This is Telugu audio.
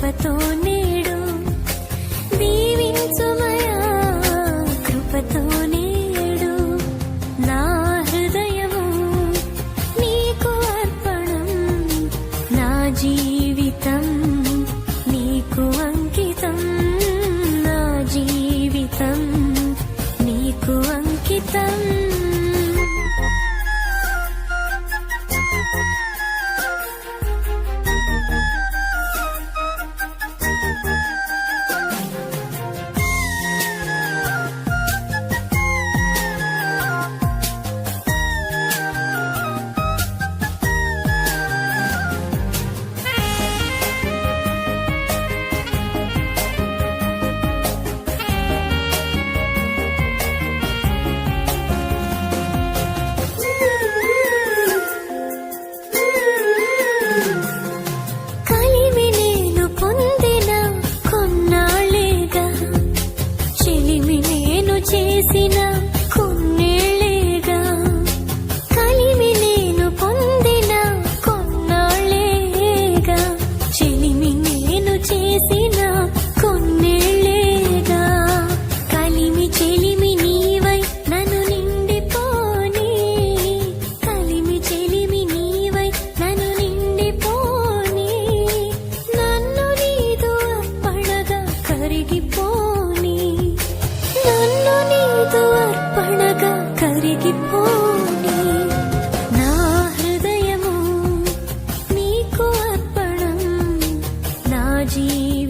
కృపతో నేడు దీవించుమయా కృపతో నేడు నా హృదయము నీకు అర్పణం నా జీవితం నీకు అంకితం నా జీవితం నీకు అంకితం చేసిన కొన్నేళ్లేగా కలిమి నేను పొందిన కొన్నాళ్లేగా చెలిమి నేను చేసిన కొన్నేళ్లేగా కలిమి చెలిమి నీవై నన్ను నిండిపోని కలిమి చెలిమి నీవై నన్ను నిండిపోని నన్ను నీదు అర్పణగా కరిగిపోని నన్ను నీదు అర్పణగా కరిగిపోని నా హృదయము నీకు అర్పణం నా జీవితం